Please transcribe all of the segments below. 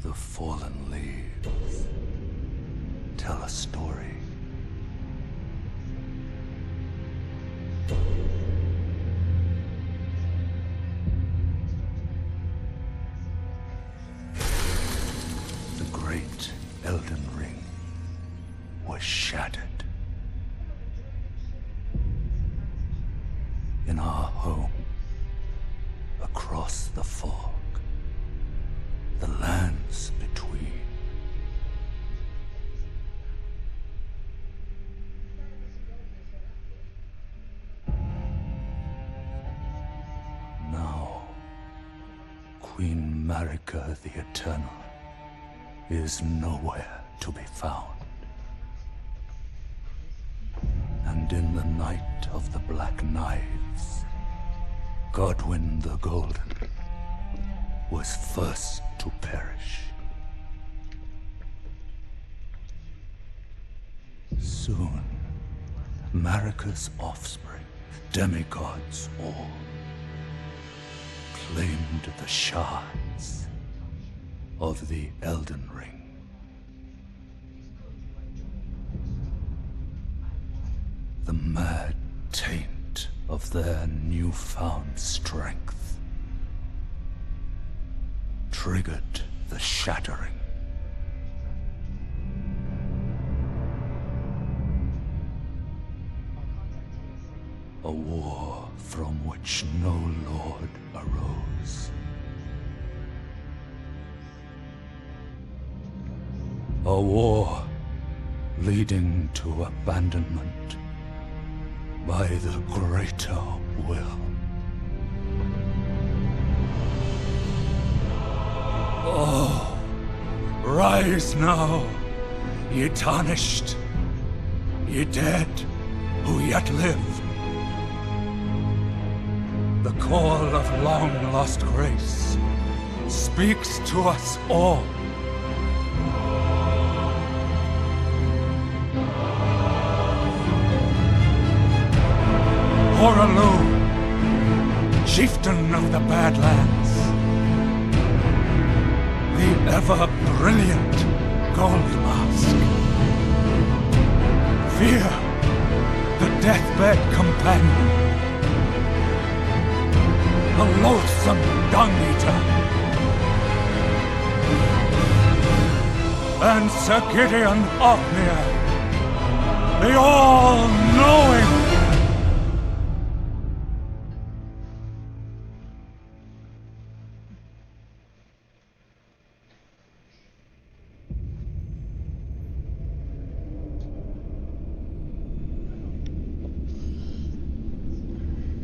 The fallen leaves tell a story. The great Elden Ring was shattered. In our home, across the fog, the lands between. Now, Queen Marika the Eternal is nowhere to be found. And in the night of the Black Knives, Godwyn the Golden was first to perish. Soon, Marika's offspring, demigods all, claimed the shards of the Elden Ring. The mad taint of their newfound strength triggered the shattering. A war from which no lord arose. A war leading to abandonment by the greater will. Oh, rise now, ye tarnished, ye dead who yet live. The call of long-lost grace speaks to us all. Horalu, chieftain of the Badlands, the ever-brilliant Gold Mask. Fear, the deathbed companion, the loathsome dung-eater, and Sir Gideon Othniel, the all-knowing.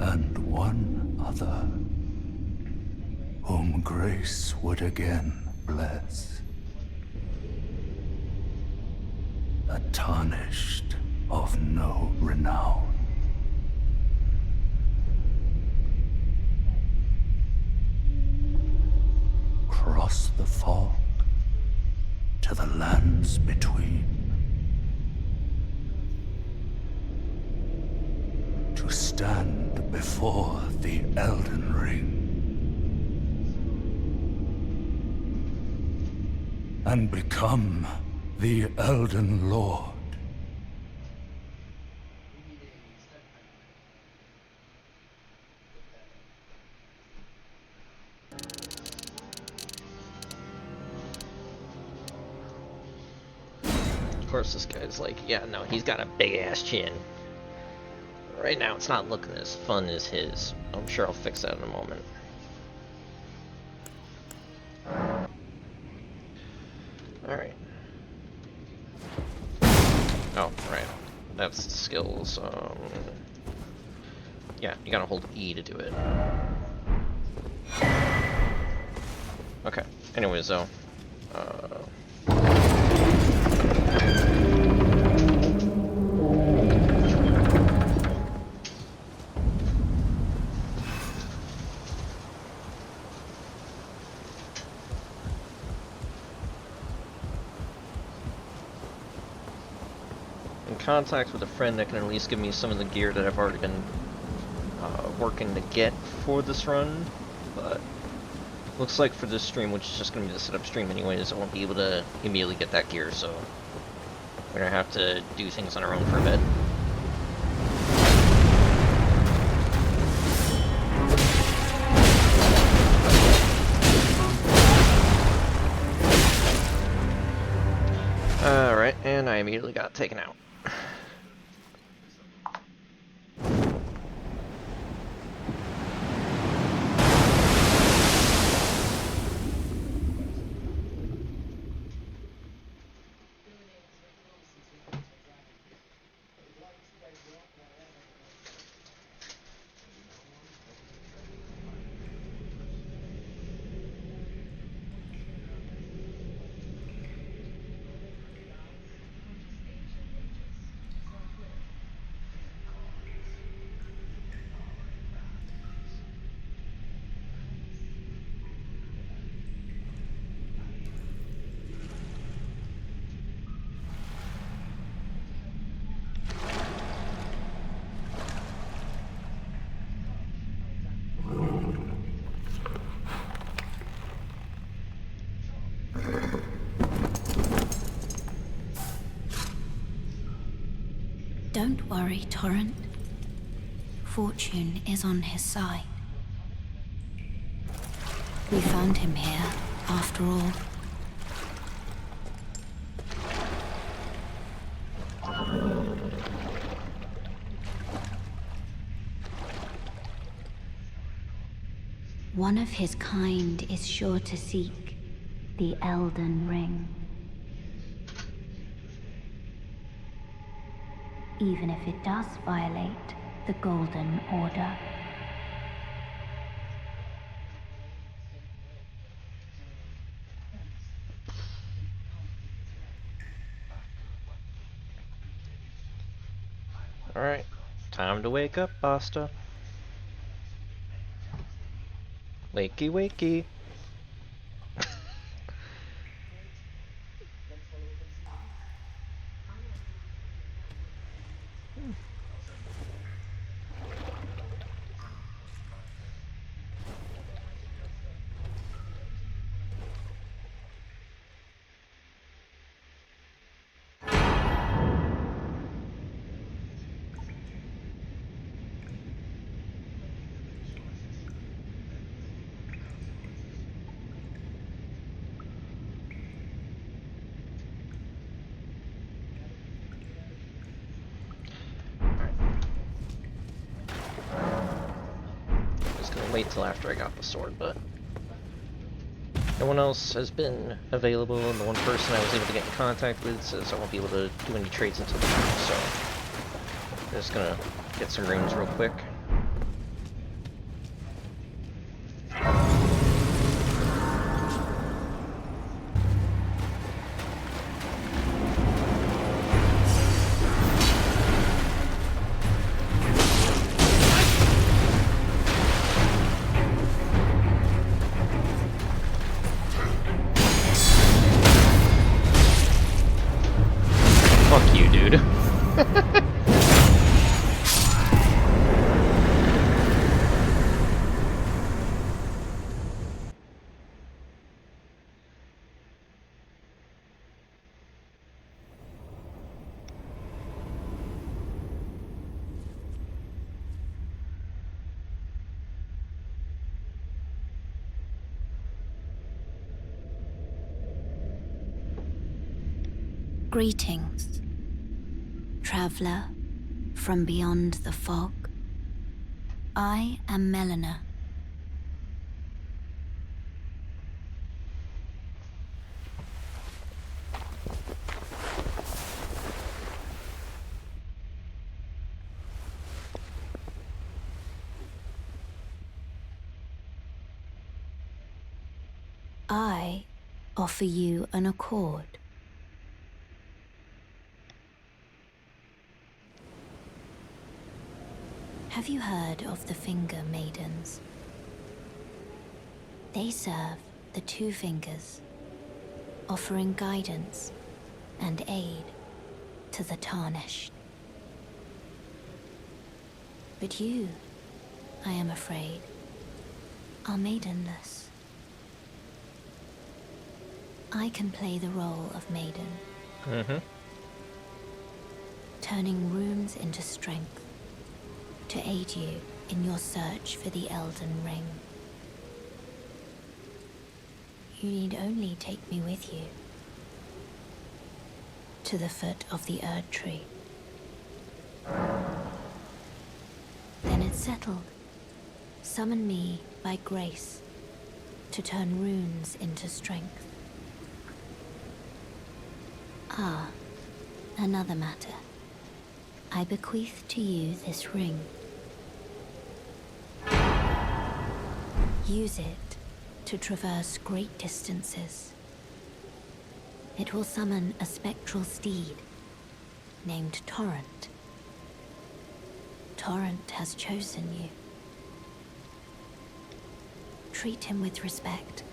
And one other, whom grace would again bless. A tarnished of no renown. Cross the fog to the lands between. To stand before the Elden Ring and become the Elden Lord. Of course this guy's like, yeah, no, he's got a big ass chin. Right now, it's not looking as fun as his. I'm sure I'll fix that in a moment. Alright. Oh, right. That's the skills. Yeah, you gotta hold E to do it. Okay. Anyways, though. Contact with a friend that can at least give me some of the gear that I've already been working to get for this run, but Looks like for this stream, which is just going to be the setup stream anyways, I won't be able to immediately get that gear, so we're going to have to do things on our own for a bit. Alright, and I immediately got taken out. Don't worry, Torrent. Fortune is on his side. We found him here, after all. One of his kind is sure to seek the Elden Ring. Even if it does violate the Golden Order. Alright, time to wake up, Asta. Wakey, wakey. Wait till after I got the sword, but no one else has been available, and the one person I was able to get in contact with says I won't be able to do any trades until tomorrow, so I'm just gonna get some runes real quick. Fuck you, dude. Greetings, traveler from beyond the fog. I am Melina. I offer you an accord. Have you heard of the Finger Maidens? They serve the Two Fingers, offering guidance and aid to the Tarnished. But you, I am afraid, are maidenless. I can play the role of maiden, Mm-hmm. turning runes into strength to aid you in your search for the Elden Ring. You need only take me with you to the foot of the Erd Tree. Then it's settled. Summon me by grace to turn runes into strength. Ah, another matter. I bequeath to you this ring. Use it to traverse great distances. It will summon a spectral steed named Torrent. Torrent has chosen you. Treat him with respect.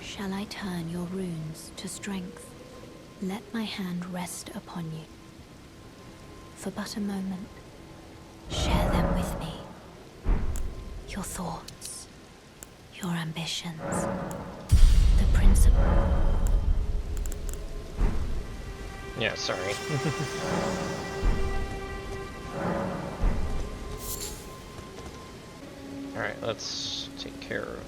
Shall I turn your runes to strength? Let my hand rest upon you. For but a moment, share them with me. Your thoughts, your ambitions, the principle. Yeah, sorry. Alright, let's take care of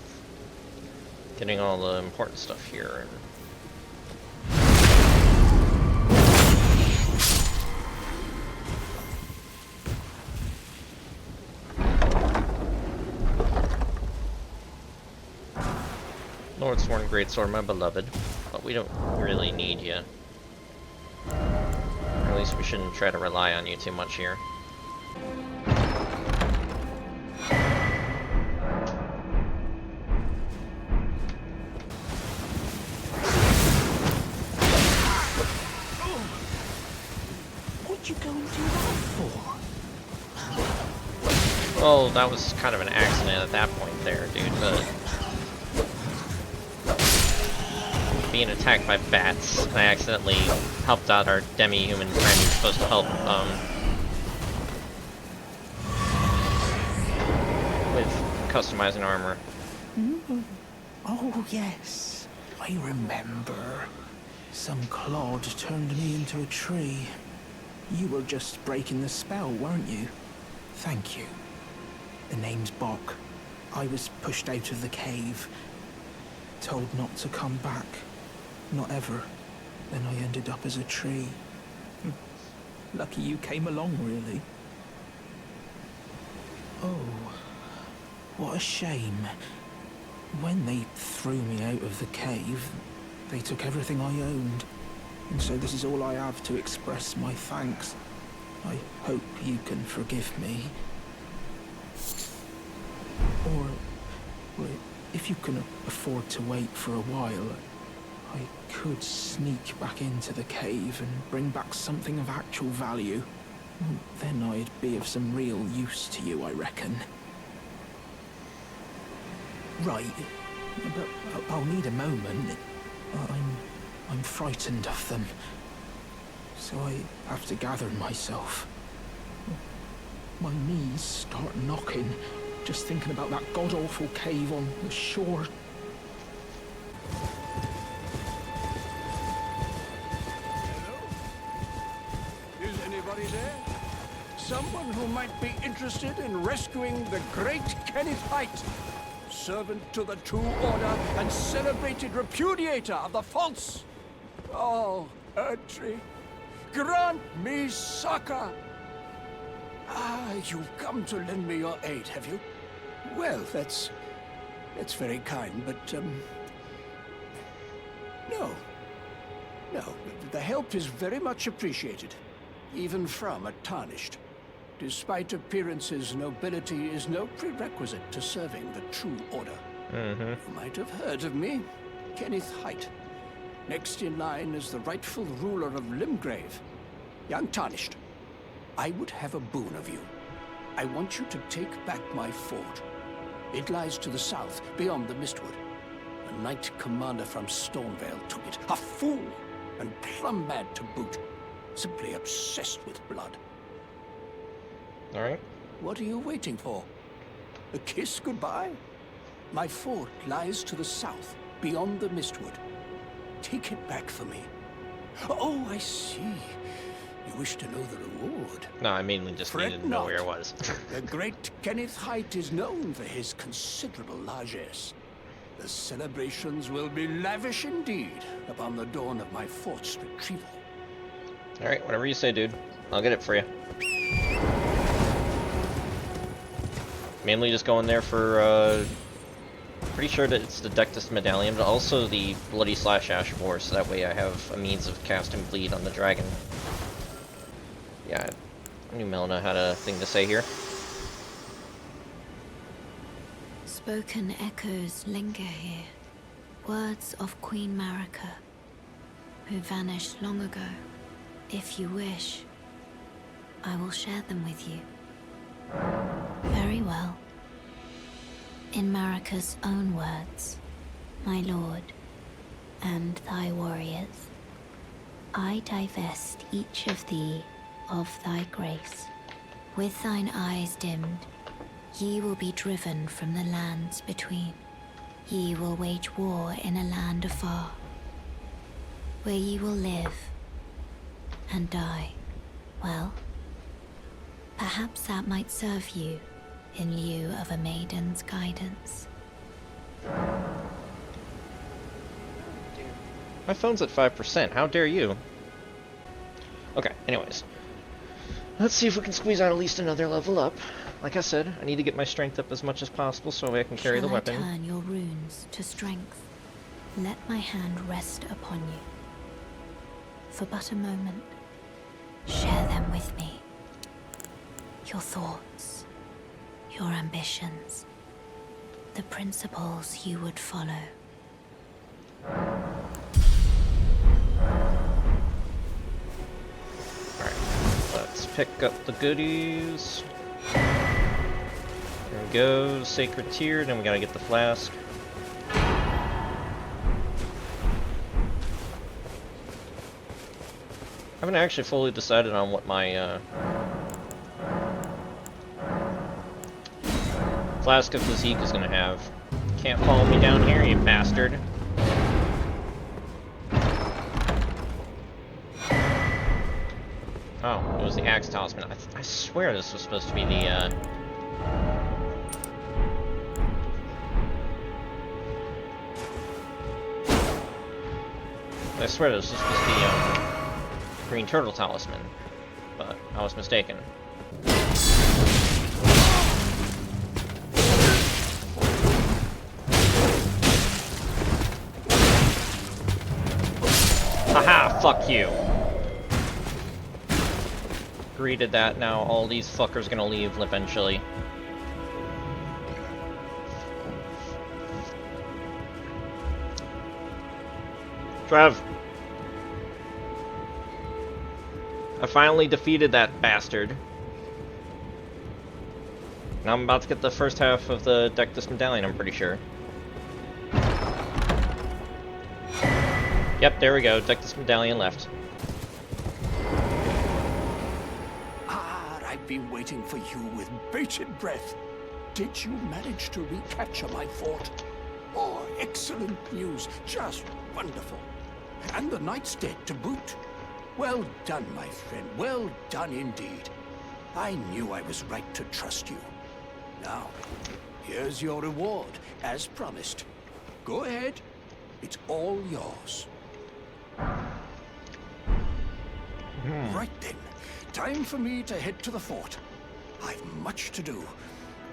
getting all the important stuff here. Lordsworn Greatsword, my beloved, but we don't really need you. Or at least we shouldn't try to rely on you too much here. What'd you go and do that for? Well, that was kind of an accident at that point there, dude, but... being attacked by bats, and I accidentally helped out our demi-human friend who's supposed to help, with customizing armor. Oh, yes. I remember. Some clod turned me into a tree. You were just breaking the spell, weren't you? Thank you. The name's Bok. I was pushed out of the cave. Told not to come back. Not ever. Then I ended up as a tree. Lucky you came along, really. Oh, what a shame. When they threw me out of the cave, they took everything I owned. And so this is all I have to express my thanks. I hope you can forgive me. Or if you can afford to wait for a while, I could sneak back into the cave and bring back something of actual value. Then I'd be of some real use to you, I reckon. Right, but I'll need a moment. I'm frightened of them, so I have to gather myself. My knees start knocking, just thinking about that god-awful cave on the shore. Is anybody there? Someone who might be interested in rescuing the great Kenneth Height, servant to the True Order and celebrated repudiator of the false. Oh, Erdtree, grant me succor. Ah, you've come to lend me your aid, have you? Well, that's very kind, but, no. No, the help is very much appreciated, even from a tarnished. Despite appearances, nobility is no prerequisite to serving the True Order. You might have heard of me, Kenneth Height. Next in line is the rightful ruler of Limgrave, young Tarnished. I would have a boon of you. I want you to take back my fort. It lies to the south, beyond the Mistwood. A knight commander from Stormvale took it. A fool, and plumb mad to boot. Simply obsessed with blood. Alright. What are you waiting for? A kiss goodbye? My fort lies to the south, beyond the Mistwood. Take it back for me. Oh, I see. You wish to know the reward. No, I mainly just needed to know where it was. The great Kenneth Height is known for his considerable largesse. The celebrations will be lavish indeed upon the dawn of my fort's retrieval. Alright, whatever you say, dude. I'll get it for you. Mainly just going there for, pretty sure that it's the Dectus Medallion, but also the Bloody Slash Ash of War, so that way I have a means of casting Bleed on the dragon. Yeah, I knew Melina had a thing to say here. Spoken echoes linger here, words of Queen Marika, who vanished long ago. If you wish, I will share them with you. Very well. In Marika's own words, my lord, and thy warriors, I divest each of thee of thy grace. With thine eyes dimmed, ye will be driven from the lands between. Ye will wage war in a land afar, where ye will live and die. Well, perhaps that might serve you in lieu of a maiden's guidance. My phone's at 5%, how dare you? Okay, anyways. Let's see if we can squeeze out at least another level up. Like I said, I need to get my strength up as much as possible so I can carry the weapon. Shall I turn your runes to strength? Let my hand rest upon you. For but a moment, share them with me. Your thoughts, your ambitions, the principles you would follow. Alright, let's pick up the goodies. There we go, Sacred Tear, then we gotta get the flask. I haven't actually fully decided on what my Flask of Physique is gonna have. Can't follow me down here, you bastard. Oh, it was the Axe Talisman. I swear this was supposed to be the, I swear this was supposed to be, Green Turtle Talisman, but I was mistaken. Haha, fuck you. Greeted that, now all these fuckers gonna leave eventually. Trev. I finally defeated that bastard. Now I'm about to get the first half of the Dectus Medallion, I'm pretty sure. Yep, there we go. Dectus Medallion left. Ah, I've been waiting for you with bated breath. Did you manage to recapture my fort? Oh, excellent news. Just wonderful. And the knight's dead to boot. Well done, my friend. Well done indeed. I knew I was right to trust you. Now, here's your reward, as promised. Go ahead. It's all yours. Right then. Time for me to head to the fort. I've much to do.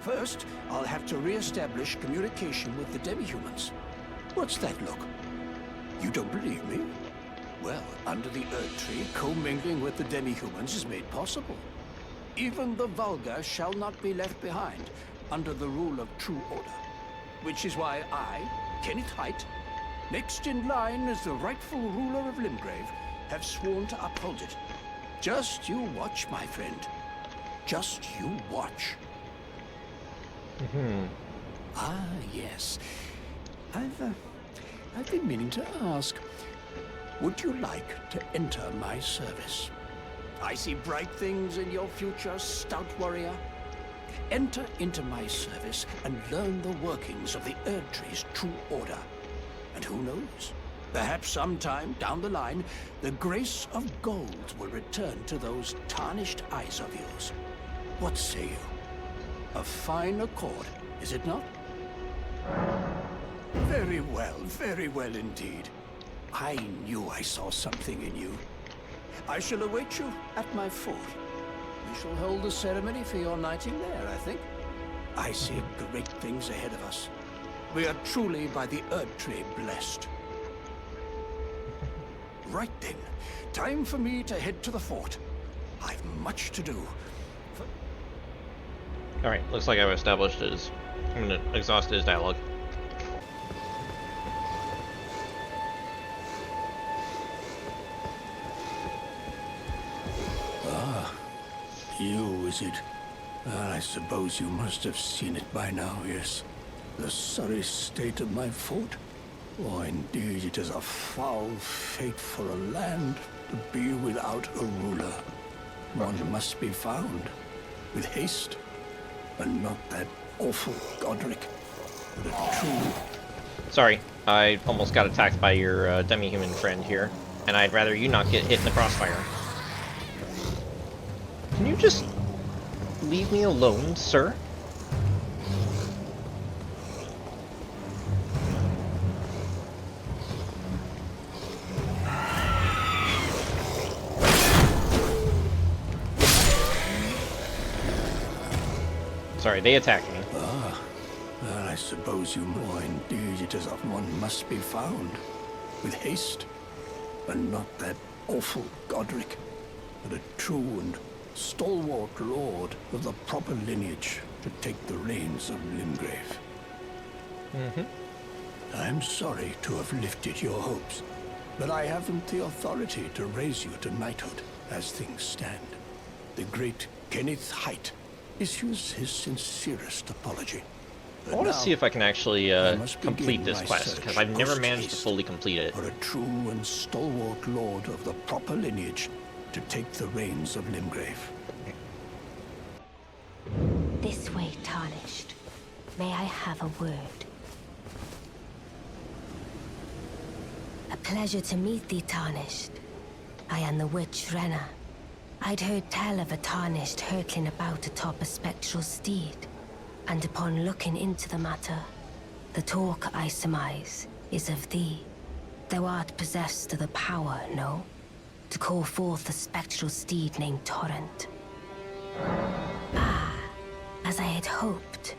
First, I'll have to re-establish communication with the demi-humans. What's that look? You don't believe me? Well, under the Earth Tree, commingling with the demi-humans is made possible. Even the vulgar shall not be left behind under the rule of true order. Which is why I, Kenneth Height, next in line as the rightful ruler of Limgrave, have sworn to uphold it. Just you watch, my friend. Just you watch. Ah, yes. I've been meaning to ask. Would you like to enter my service? I see bright things in your future, stout warrior. enter into my service and learn the workings of the Erdtree's true order. And who knows? Perhaps sometime down the line, the grace of gold will return to those tarnished eyes of yours. What say you? A fine accord, is it not? Very well indeed. I knew I saw something in you. I shall await you at my fort. We shall hold the ceremony for your knighting there, I think. I see great things ahead of us. We are truly by the Erdtree blessed. Right then, time for me to head to the fort. I've much to do. Alright, looks like I've established his... I'm gonna exhaust his dialogue. You, is it? I suppose you must have seen it by now, yes. The sorry state of my fort? Oh, indeed, it is a foul fate for a land to be without a ruler. One must be found, with haste, and not that awful Godric, but a true... Sorry, I almost got attacked by your demi-human friend here, and I'd rather you not get hit in the crossfire. Can you just leave me alone, sir? Sorry, they attacked me. Well, I suppose you more indeed it is of one must be found, with haste, and not that awful Godric, but a true and stalwart lord of the proper lineage to take the reins of Limgrave. I'm sorry to have lifted your hopes, but I haven't the authority to raise you to knighthood as things stand. The great Kenneth Height issues his sincerest apology. I want to see if I can actually complete this quest, because I've never managed to fully complete it. For a true and stalwart lord of the proper lineage to take the reins of Limgrave. This way, Tarnished. May I have a word? A pleasure to meet thee, Tarnished. I am the witch Renna. I'd heard tell of a Tarnished hurtling about atop a spectral steed, and upon looking into the matter, the talk, I surmise, is of thee. Thou art possessed of the power, no? To call forth a spectral steed named Torrent. Ah, as I had hoped,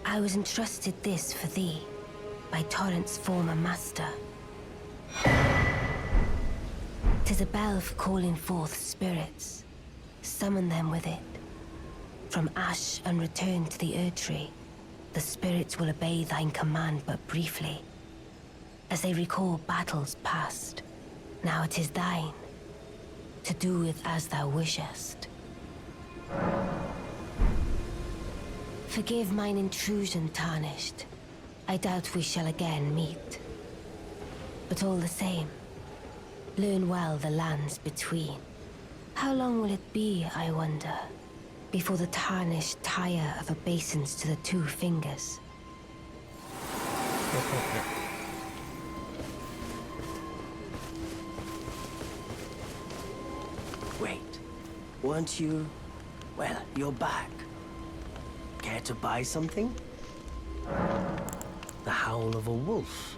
I was entrusted this for thee, by Torrent's former master. 'Tis a bell for calling forth spirits. Summon them with it. From ash and return to the Erdtree, the spirits will obey thine command but briefly. As they recall battles past, now it is thine, to do with as thou wishest. Forgive mine intrusion, Tarnished. I doubt we shall again meet. But all the same, learn well the lands between. How long will it be, I wonder, before the Tarnished tire of obeisance to the two fingers? Wait, weren't you... Well, you're back. Care to buy something? The howl of a wolf.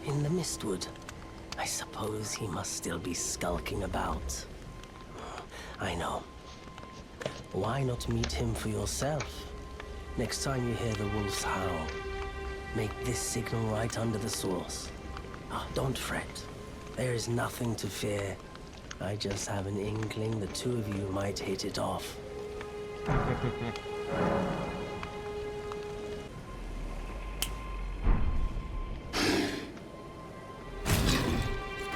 In the Mistwood. I suppose he must still be skulking about. I know. Why not meet him for yourself? Next time you hear the wolf's howl, make this signal right under the source. Don't fret. There is nothing to fear. I just have an inkling the two of you might hit it off.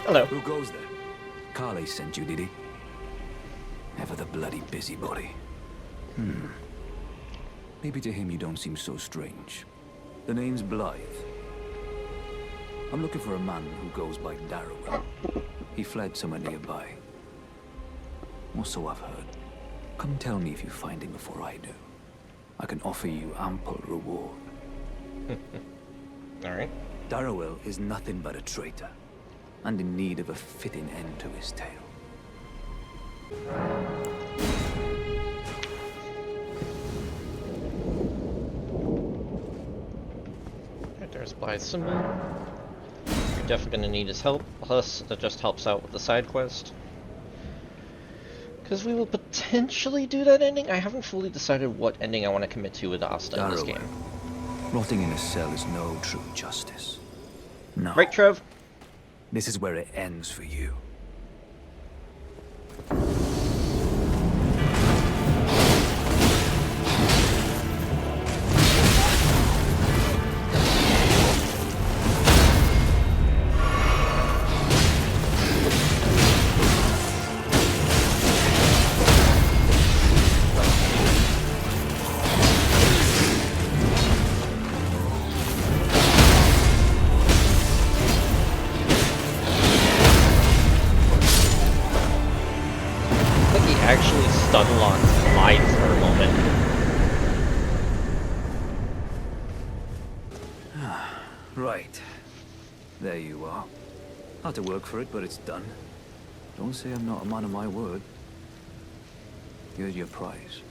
Hello. Who goes there? Carly sent you, did he? Ever the bloody busybody. Maybe to him you don't seem so strange. The name's Blythe. I'm looking for a man who goes by Darrow. He fled somewhere nearby. Or so I've heard. Come tell me if you find him before I do. I can offer you ample reward. Alright. Darrowell is nothing but a traitor, and in need of a fitting end to his tale. Right, there's Blythe's symbol. You're definitely gonna need his help, plus that just helps out with the side quest. Because we will potentially do that ending. I haven't fully decided what ending I want to commit to with Asta in this game. Rotting in a cell is no true justice. No. Right, Trev? This is where it ends for you. Actually stun locked Blythe for a moment. Right. There you are. Had to work for it, but it's done. Don't say I'm not a man of my word. Here's your prize.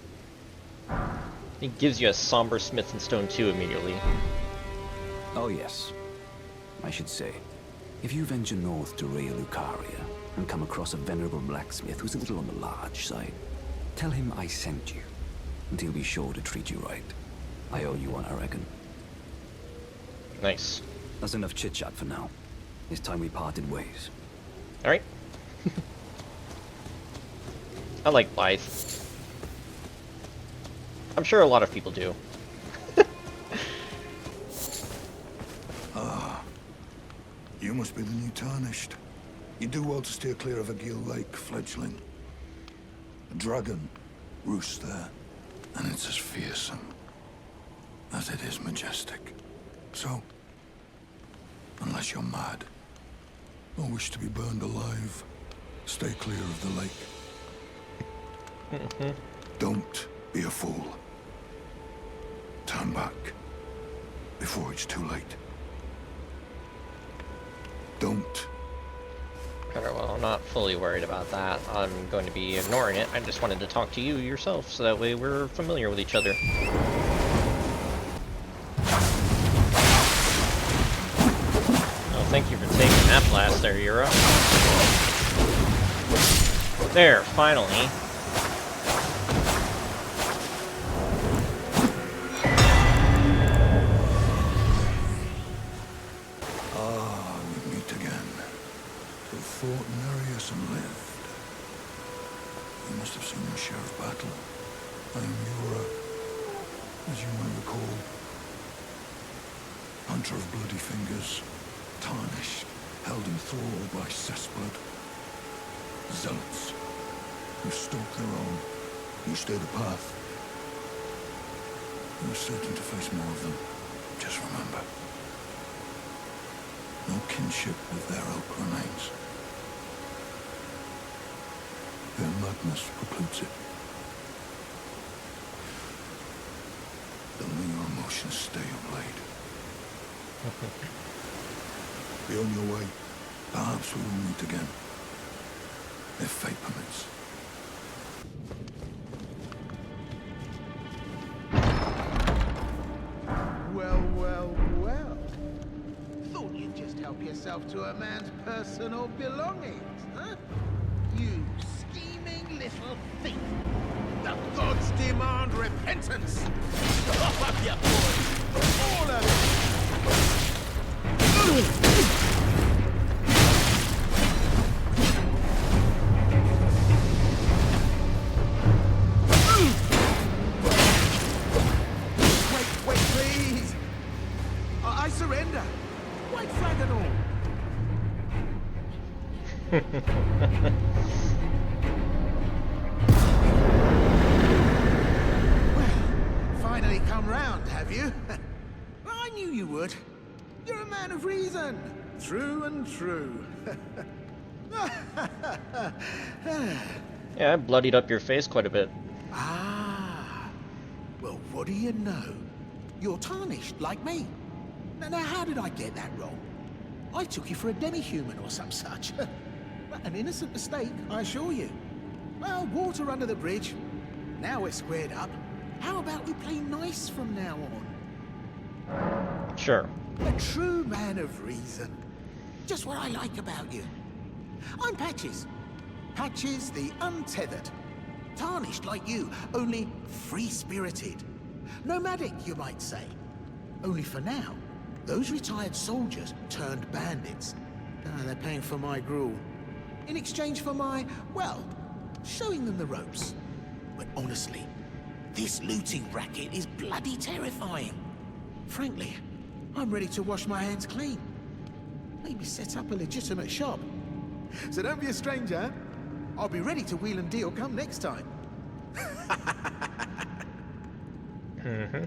He gives you a somber Smith and Stone 2 immediately. Oh yes. I should say, if you venture north to Rea Lucaria and come across a venerable blacksmith who's a little on the large side, tell him I sent you, and he'll be sure to treat you right. I owe you one, I reckon. Nice. That's enough chit-chat for now. It's time we parted ways. Alright. I like Blythe. I'm sure a lot of people do. You must be the new Tarnished. You do well to steer clear of a Gill Lake fledgling. A dragon roosts there, and it's as fearsome as it is majestic. So, unless you're mad, or wish to be burned alive, stay clear of the lake. Don't be a fool. Turn back before it's too late. Don't. Alright, well, I'm not fully worried about that. I'm going to be ignoring it. I just wanted to talk to you yourself, so that way we're familiar with each other. Oh, thank you for taking that blast there, Yura. There, finally. Fought in Arius and lived. You must have seen your share of battle. I am Yura, as you may recall. Hunter of bloody fingers, tarnished, held in thrall by cessblood. Zealots, who stalk their own, who stay the path. You are certain to face more of them. Just remember, no kinship with their oak remains. Their madness precludes it. Only your emotions stay your blade. Be on your way. Perhaps we will meet again. If fate permits. Well, well, well. Thought you'd just help yourself to a man's personal belongings, huh? You scheming little thief! The gods demand repentance! Off up your boys! All of it! Wait, please! I surrender! White flag and all! Finally come round, have you? I knew you would. You're a man of reason. True and true. Yeah, I bloodied up your face quite a bit. Ah. Well, what do you know? You're tarnished, like me. Now, how did I get that wrong? I took you for a demi-human or some such. An innocent mistake, I assure you. Well, water under the bridge. Now we're squared up. How about we play nice from now on? Sure. A true man of reason. Just what I like about you. I'm Patches. Patches the Untethered. Tarnished like you, only free-spirited. Nomadic, you might say. Only for now, those retired soldiers turned bandits. They're paying for my gruel. In exchange for my, well, showing them the ropes. But honestly, this looting racket is bloody terrifying. Frankly, I'm ready to wash my hands clean. Maybe set up a legitimate shop. So don't be a stranger. I'll be ready to wheel and deal come next time. Mm-hmm.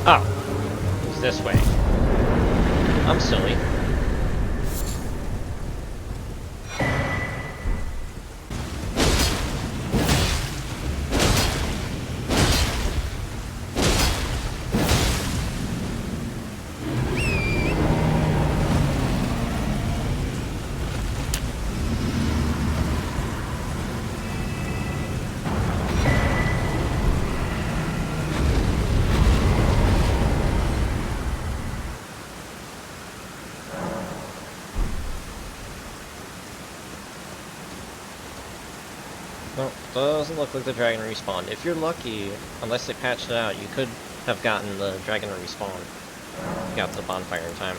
Oh, it's this way. I'm silly. No, doesn't look like the dragon respawned. If you're lucky, unless they patched it out, you could have gotten the dragon to respawn. You got to the bonfire in time.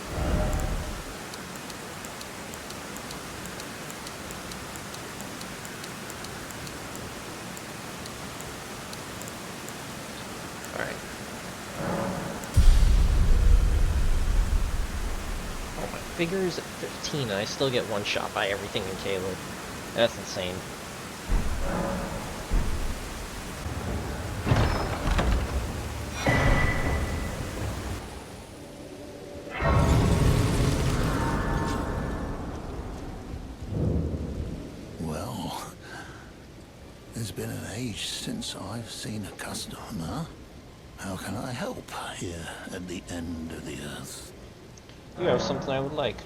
Alright. Oh, my figure is at 15 and I still get one shot by everything in Caelid. That's insane. Well, it's been an age since I've seen a customer. How can I help here at the end of the earth? You have something I would like.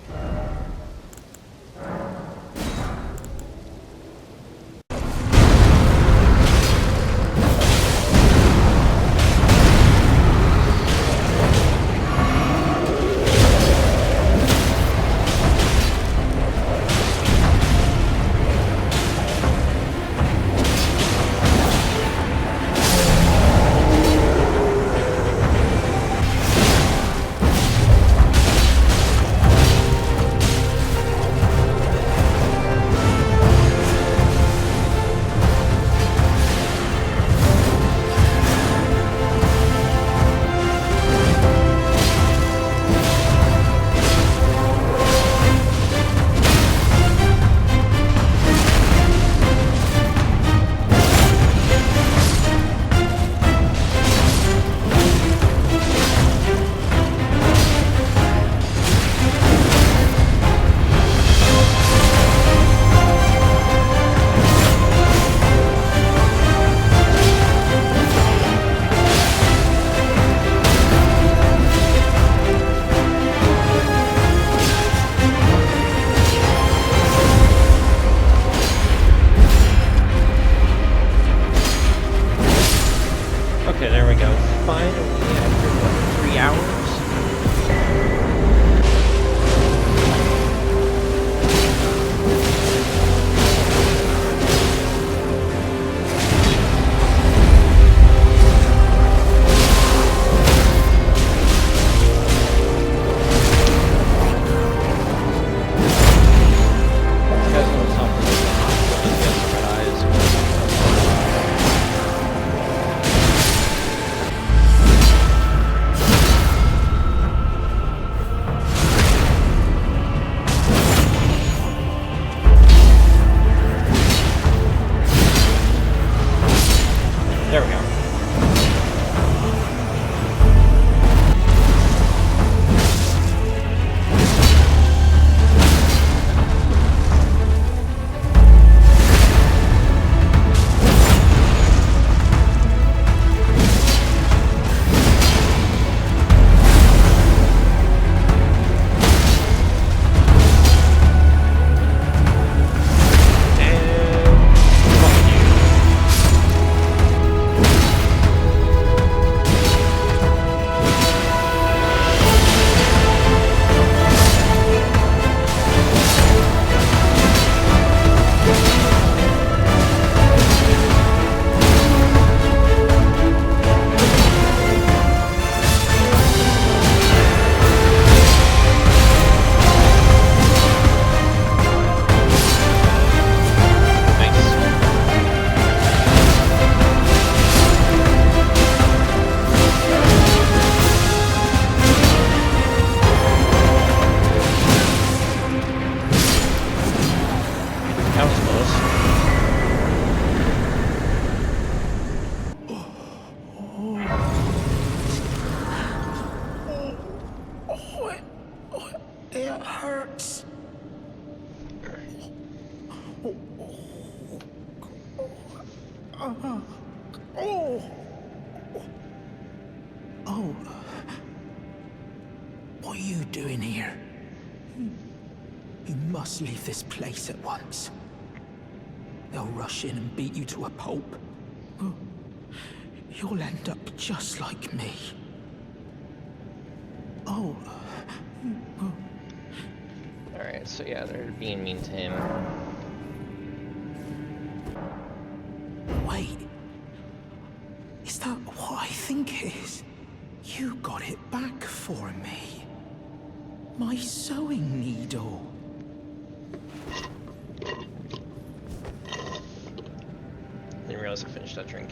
That was close. It hurts. Oh. What are you doing here? You must leave this place at once. They'll rush in and beat you to a pulp. You'll end up just like me. Oh. Alright, so yeah, they're being mean to him. Wait. Is that what I think it is? You got it back for me. My sewing needle. Didn't realize I finished that drink.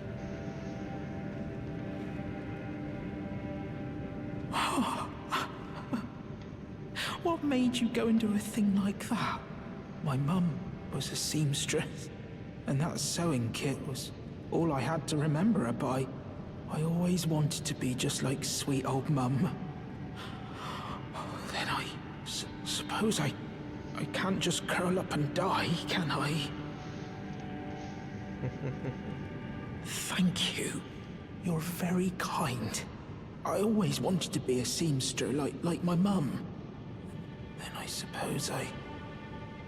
What made you go and do a thing like that? My mum was a seamstress, and that sewing kit was all I had to remember her by. I always wanted to be just like sweet old mum. Then I suppose I can't just curl up and die, can I? Thank you. You're very kind. I always wanted to be a seamster like my mum. Then I suppose I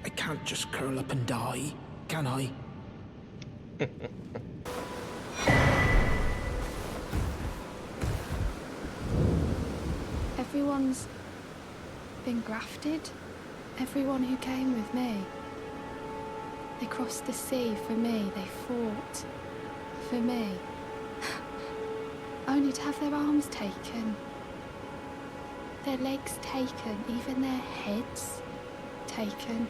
can't just curl up and die, can I? Everyone's been grafted. Everyone who came with me. They crossed the sea for me. They fought for me. Only to have their arms taken. Their legs taken. Even their heads taken.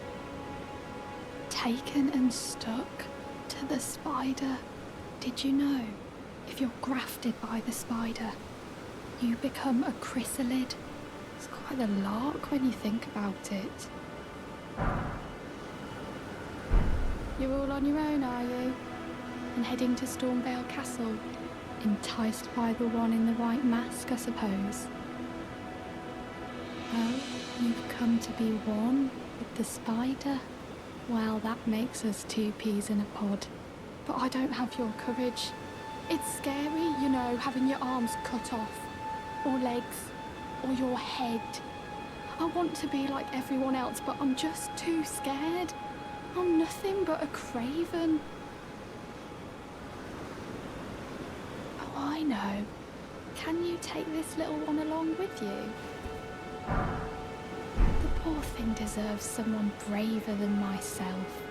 Taken and stuck to the spider. Did you know? If you're grafted by the spider, you become a chrysalid. It's quite a lark when you think about it. You're all on your own, are you? And heading to Stormvale Castle? Enticed by the one in the white mask, I suppose? Well, you've come to be one with the spider. Well, that makes us two peas in a pod. But I don't have your courage. It's scary, you know, having your arms cut off. Or legs. Or your head. I want to be like everyone else, but I'm just too scared. I'm nothing but a craven. Oh, I know. Can you take this little one along with you? The poor thing deserves someone braver than myself.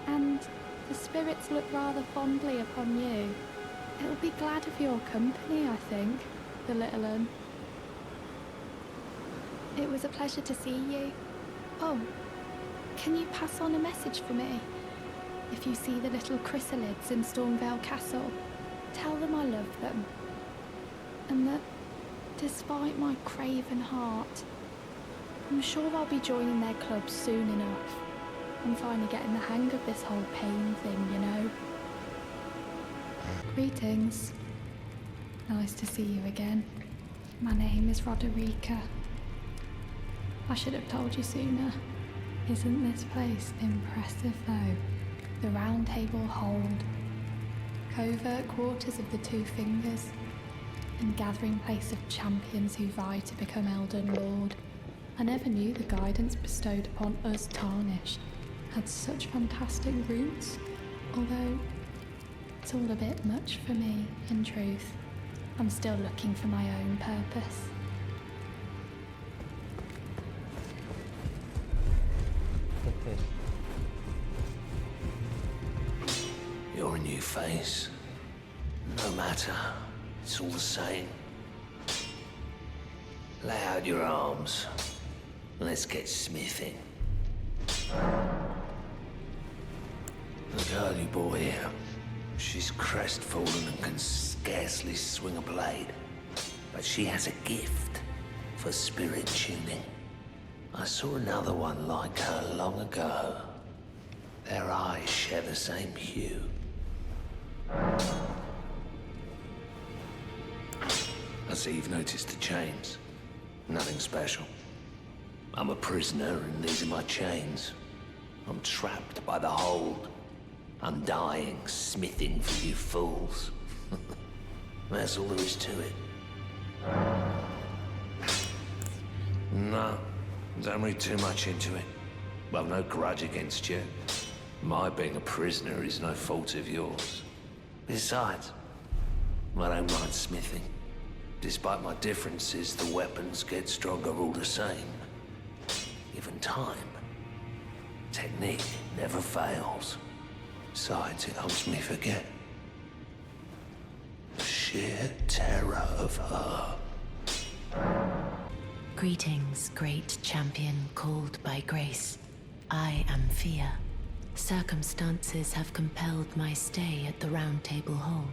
And the spirits look rather fondly upon you. It'll be glad of your company, I think, the little un. It was a pleasure to see you. Oh, can you pass on a message for me? If you see the little chrysalids in Stormvale Castle, tell them I love them. And that, despite my craven heart, I'm sure I'll be joining their club soon enough. I'm finally getting the hang of this whole pain thing, you know. Greetings. Nice to see you again. My name is Roderica. I should have told you sooner. Isn't this place impressive though? The Round Table Hold. Covert quarters of the Two Fingers. And gathering place of champions who vie to become Elden Lord. I never knew the guidance bestowed upon us Tarnished had such fantastic roots, although it's all a bit much for me, in truth. I'm still looking for my own purpose. You're a new face. No matter, it's all the same. Lay out your arms. Let's get smithing. The girly boy, she's crestfallen and can scarcely swing a blade. But she has a gift for spirit tuning. I saw another one like her long ago. Their eyes share the same hue. I see you've noticed the chains. Nothing special. I'm a prisoner and these are my chains. I'm trapped by the hold. I'm dying, smithing for you fools. That's all there is to it. No, don't read too much into it. I've no grudge against you. My being a prisoner is no fault of yours. Besides, I don't mind smithing. Despite my differences, the weapons get stronger all the same. Even time. Technique never fails. Besides, it helps me forget. The sheer terror of her. Greetings, great champion called by grace. I am Fear. Circumstances have compelled my stay at the Round Table Hold.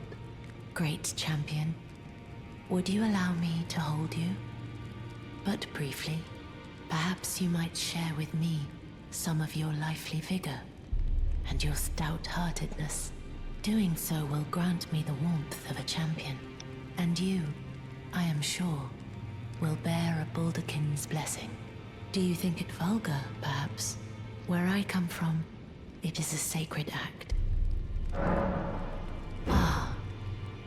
Great champion, would you allow me to hold you? But briefly, perhaps you might share with me some of your lively vigor and your stout-heartedness. Doing so will grant me the warmth of a champion, and you, I am sure, will bear a Baldakin's blessing. Do you think it vulgar, perhaps? Where I come from, it is a sacred act. Ah,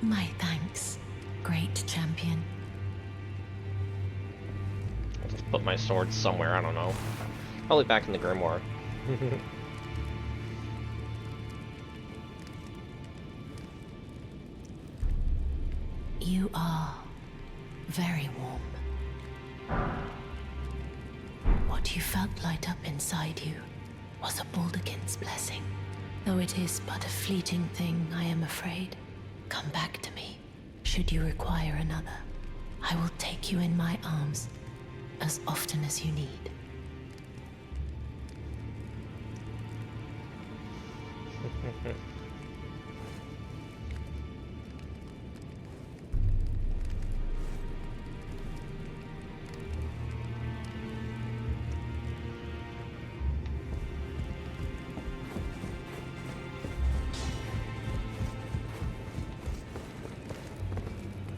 my thanks, great champion. I'll just put my sword somewhere, I don't know. Probably back in the grimoire. You are very warm. What you felt light up inside you was a Baldakin's blessing. Though it is but a fleeting thing, I am afraid. Come back to me, should you require another. I will take you in my arms as often as you need.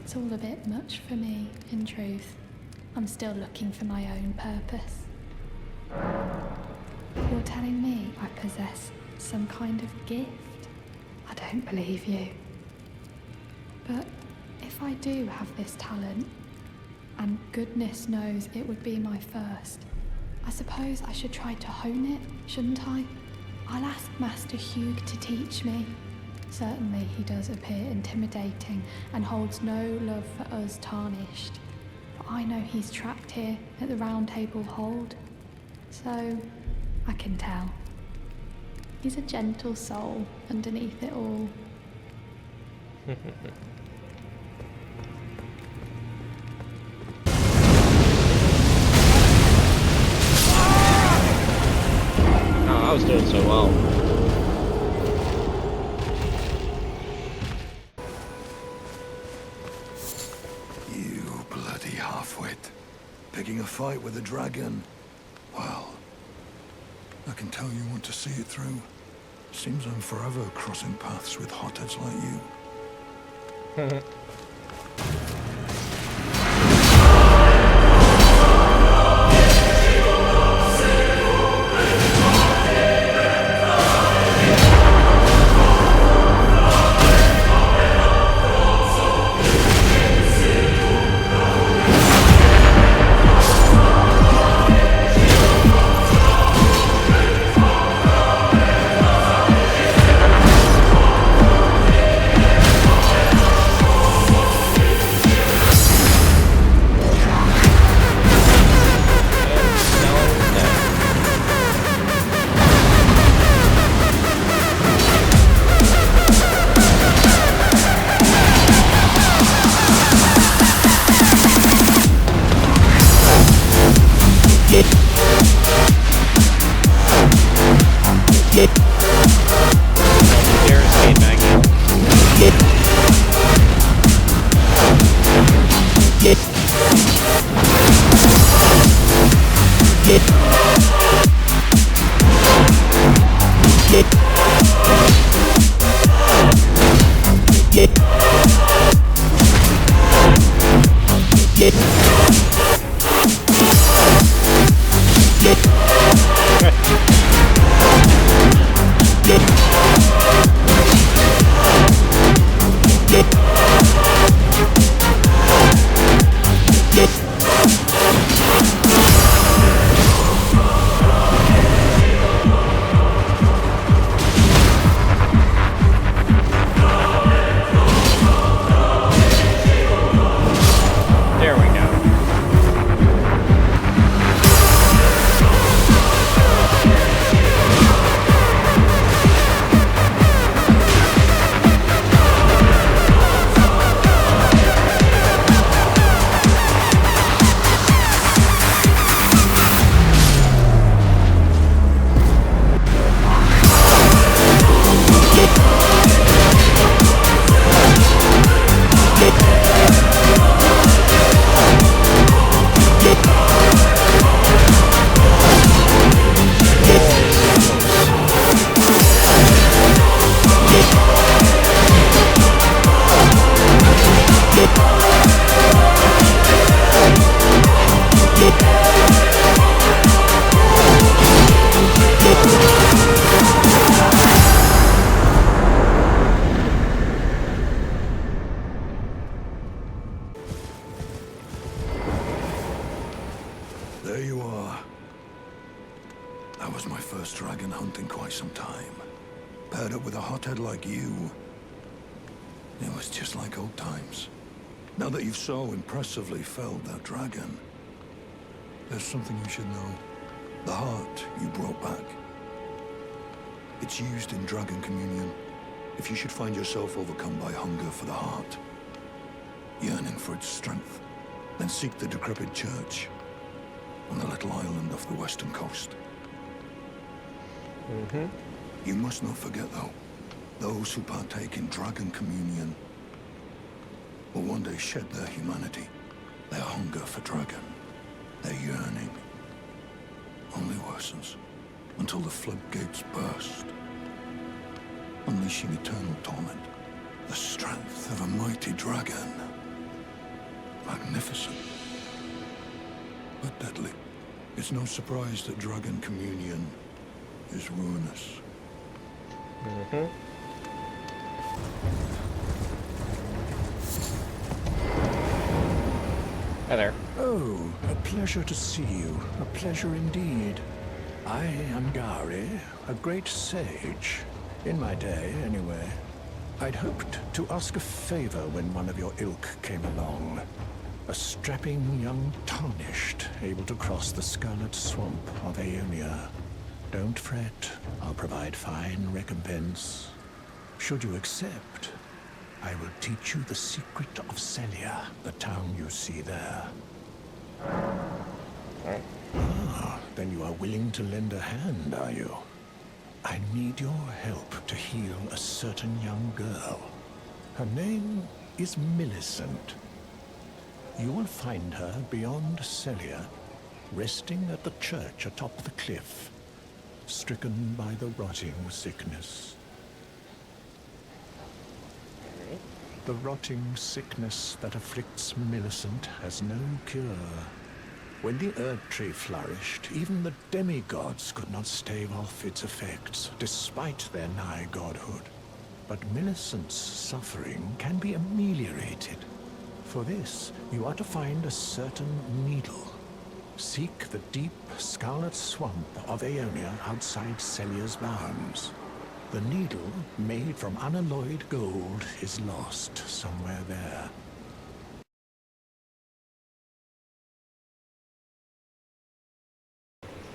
It's all a bit much for me, in truth. I'm still looking for my own purpose. You're telling me I possess some kind of gift? I don't believe you. But if I do have this talent, and goodness knows it would be my first, I suppose I should try to hone it, shouldn't I? I'll ask Master Hugh to teach me. Certainly he does appear intimidating and holds no love for us tarnished. But I know he's trapped here at the Round Table Hold, so I can tell. He's a gentle soul underneath it all. Oh, I was doing so well. Picking a fight with a dragon. Well, I can tell you want to see it through. Seems I'm forever crossing paths with hotheads like you. There you are. That was my first dragon hunt in quite some time. Paired up with a hothead like you, it was just like old times. Now that you've so impressively felled that dragon, there's something you should know. The heart you brought back. It's used in dragon communion. If you should find yourself overcome by hunger for the heart, yearning for its strength, then seek the decrepit church on the little island off the western coast. You must not forget, though, those who partake in dragon communion will one day shed their humanity, their hunger for dragon, their yearning only worsens until the floodgates burst, unleashing eternal torment, the strength of a mighty dragon. Magnificent, but deadly. It's no surprise that dragon communion is ruinous. Hi there. Oh, a pleasure to see you. A pleasure indeed. I am Gari, a great sage. In my day, anyway. I'd hoped to ask a favor when one of your ilk came along. A strapping young tarnished, able to cross the scarlet swamp of Aeonia. Don't fret, I'll provide fine recompense. Should you accept, I will teach you the secret of Celia, the town you see there. Ah, then you are willing to lend a hand, are you? I need your help to heal a certain young girl. Her name is Millicent. You will find her beyond Celia, resting at the church atop the cliff, stricken by the rotting sickness. The rotting sickness that afflicts Millicent has no cure. When the Erd Tree flourished, even the demigods could not stave off its effects, despite their nigh godhood. But Millicent's suffering can be ameliorated. For this, you are to find a certain needle. Seek the deep scarlet swamp of Aeonia outside Celia's bounds. The needle, made from unalloyed gold, is lost somewhere there.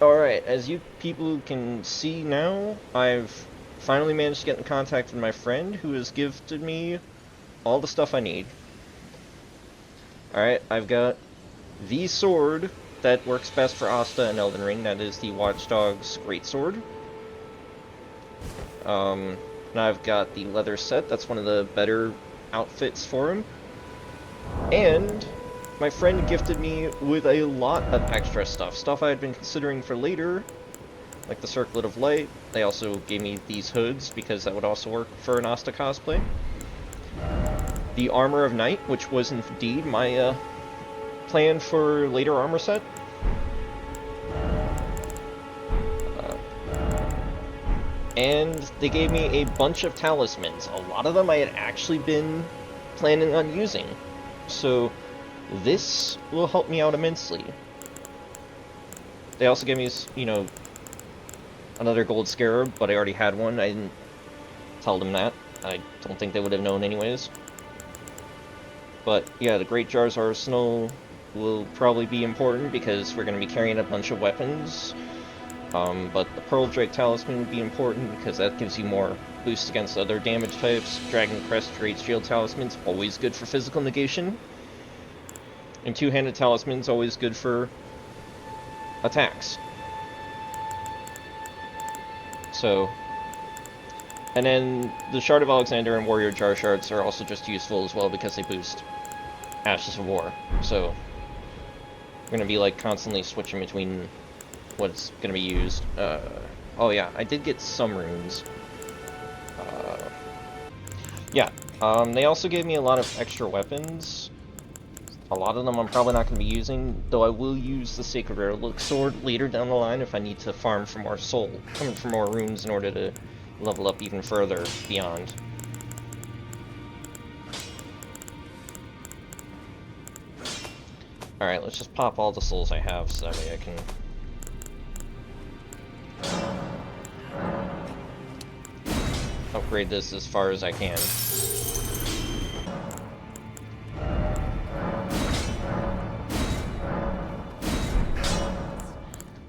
Alright, as you people can see now, I've finally managed to get in contact with my friend who has gifted me all the stuff I need. Alright, I've got the sword that works best for Asta and Elden Ring, that is the Watchdog's Greatsword. Now I've got the leather set, that's one of the better outfits for him. And my friend gifted me with a lot of extra stuff I had been considering for later, like the Circlet of Light. They also gave me these hoods, because that would also work for an Asta cosplay. The Armor of Night, which was indeed my plan for later armor set. And they gave me a bunch of talismans. A lot of them I had actually been planning on using. So this will help me out immensely. They also gave me, you know, another gold scarab, but I already had one. I didn't tell them that. I don't think they would have known anyways. But yeah, the Great Jar's Arsenal will probably be important because we're going to be carrying a bunch of weapons. But the Pearl Drake Talisman would be important because that gives you more boost against other damage types. Dragon Crest Great Shield Talisman's always good for physical negation. And Two-Handed Talisman's always good for attacks. So, and then the Shard of Alexander and Warrior Jar Shards are also just useful as well because they boost Ashes of War. So, we're going to be like constantly switching between what's going to be used. Oh yeah, I did get some runes. They also gave me a lot of extra weapons. A lot of them I'm probably not going to be using, though I will use the Sacred Relic Sword later down the line if I need to farm for more for more runes in order to level up even further beyond. Alright, let's just pop all the souls I have so that way I can upgrade this as far as I can.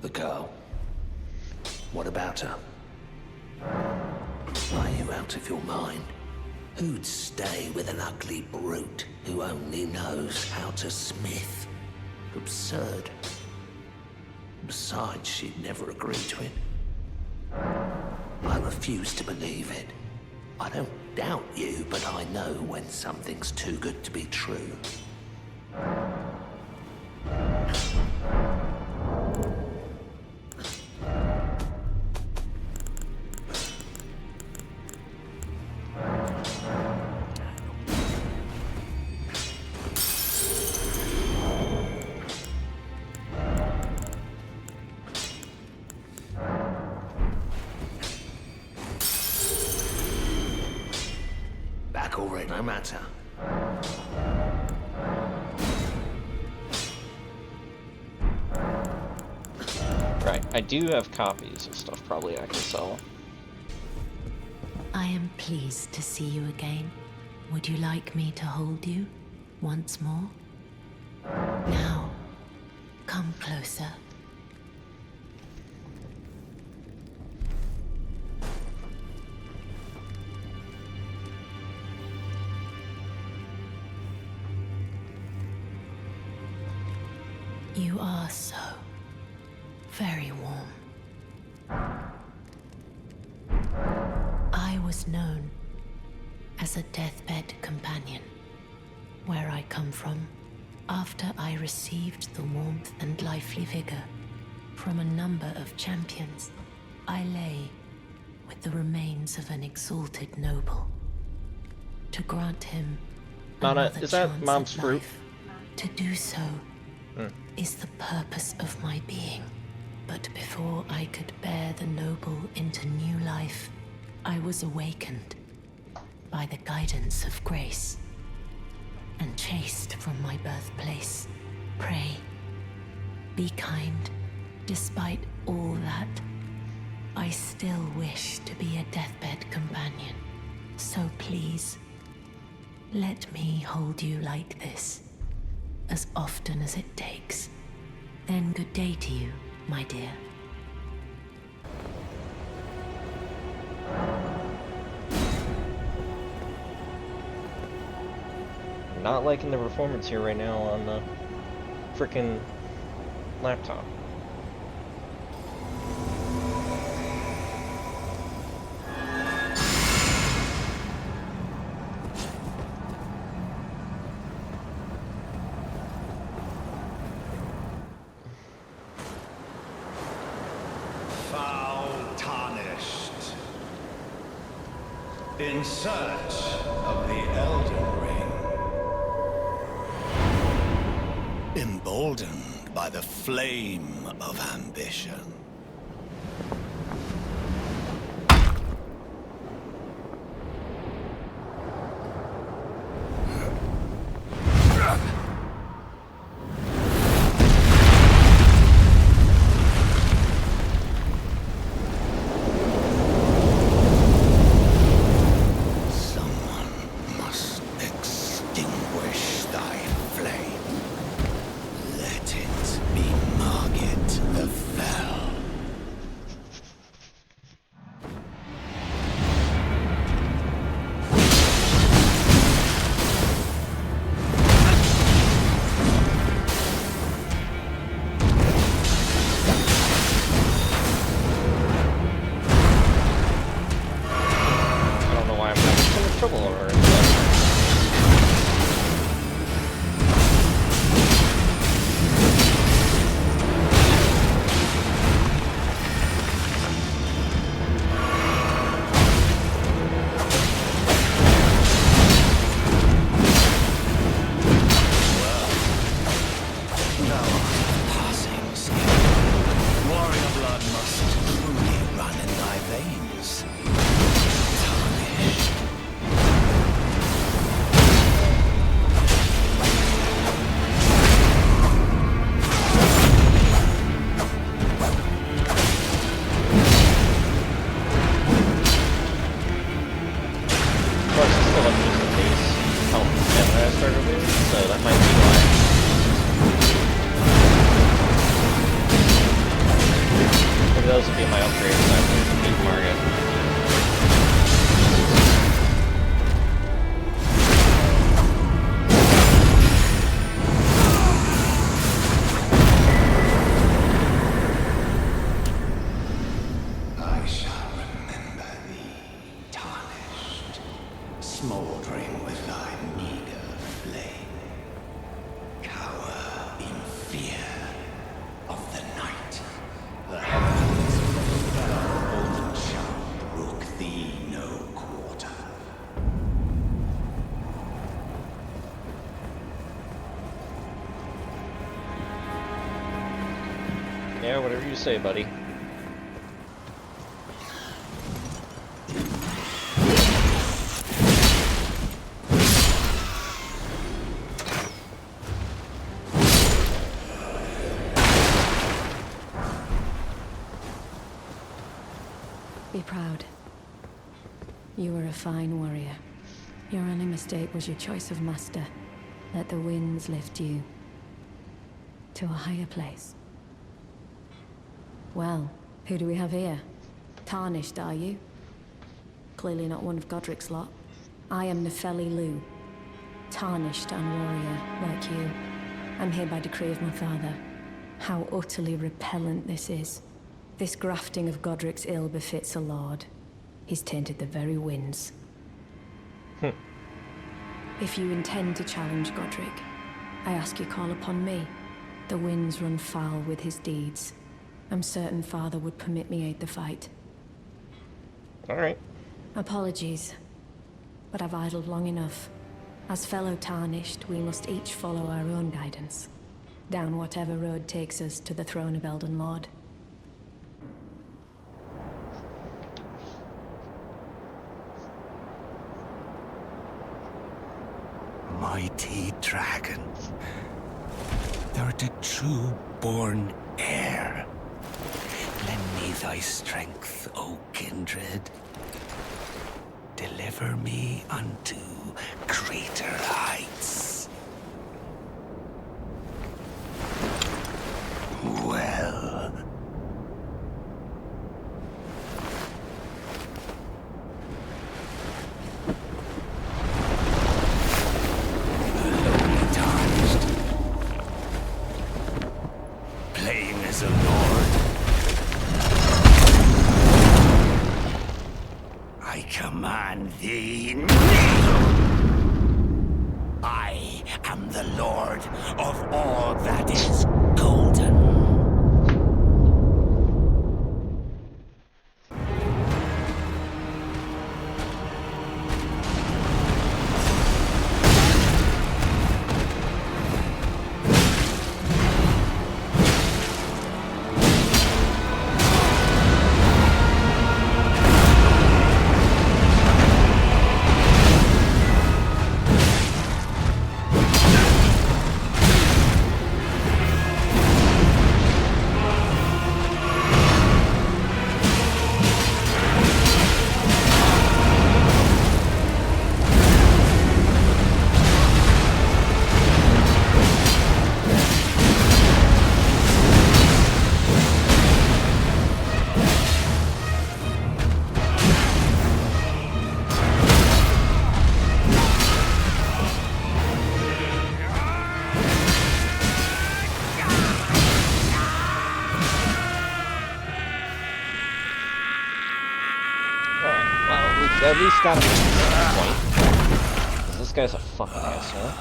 The girl. What about her? Are you out of your mind? Who'd stay with an ugly brute who only knows how to smith? Absurd. Besides, she'd never agree to it. I refuse to believe it. I don't doubt you, but I know when something's too good to be true. Already, no matter. Right, I do have copies of stuff probably I can sell. I am pleased to see you again. Would you like me to hold you once more? Now, come closer. You are so very warm. I was known as a deathbed companion. Where I come from, after I received the warmth and lively vigor from a number of champions, I lay with the remains of an exalted noble. To grant him Nana, another is that chance Mom's at fruit? life. To do so is the purpose of my being. But before I could bear the noble into new life, I was awakened by the guidance of grace and chased from my birthplace. Pray, be kind. Despite all that, I still wish to be a deathbed companion. So please, let me hold you like this, as often as it takes. Then good day to you, my dear. Not liking the performance here right now on the frickin' laptop. Foul In search of the Elden Ring. Emboldened by the flame of ambition. Smoldering with thy meager flame, cower in fear of the night. The hands of the fell omen shall brook thee no quarter. Yeah, whatever you say, buddy. Be proud. You were a fine warrior. Your only mistake was your choice of master. Let the winds lift you to a higher place. Well, who do we have here? Tarnished, are you? Clearly not one of Godric's lot. I am Nefeli Lu. Tarnished and warrior, like you. I'm here by decree of my father. How utterly repellent this is. This grafting of Godric's ill befits a lord. He's tainted the very winds. If you intend to challenge Godric, I ask you call upon me. The winds run foul with his deeds. I'm certain father would permit me aid the fight. Alright. Apologies, but I've idled long enough. As fellow Tarnished, we must each follow our own guidance. Down whatever road takes us to the throne of Elden Lord. Mighty dragon, thou'rt a true-born heir. Lend me thy strength, O kindred. Deliver me unto greater heights. Well. A lord. I command thee, kneel! I am the lord of all that is golden. at least gotta be a point. Because this guy's a fucking asshole.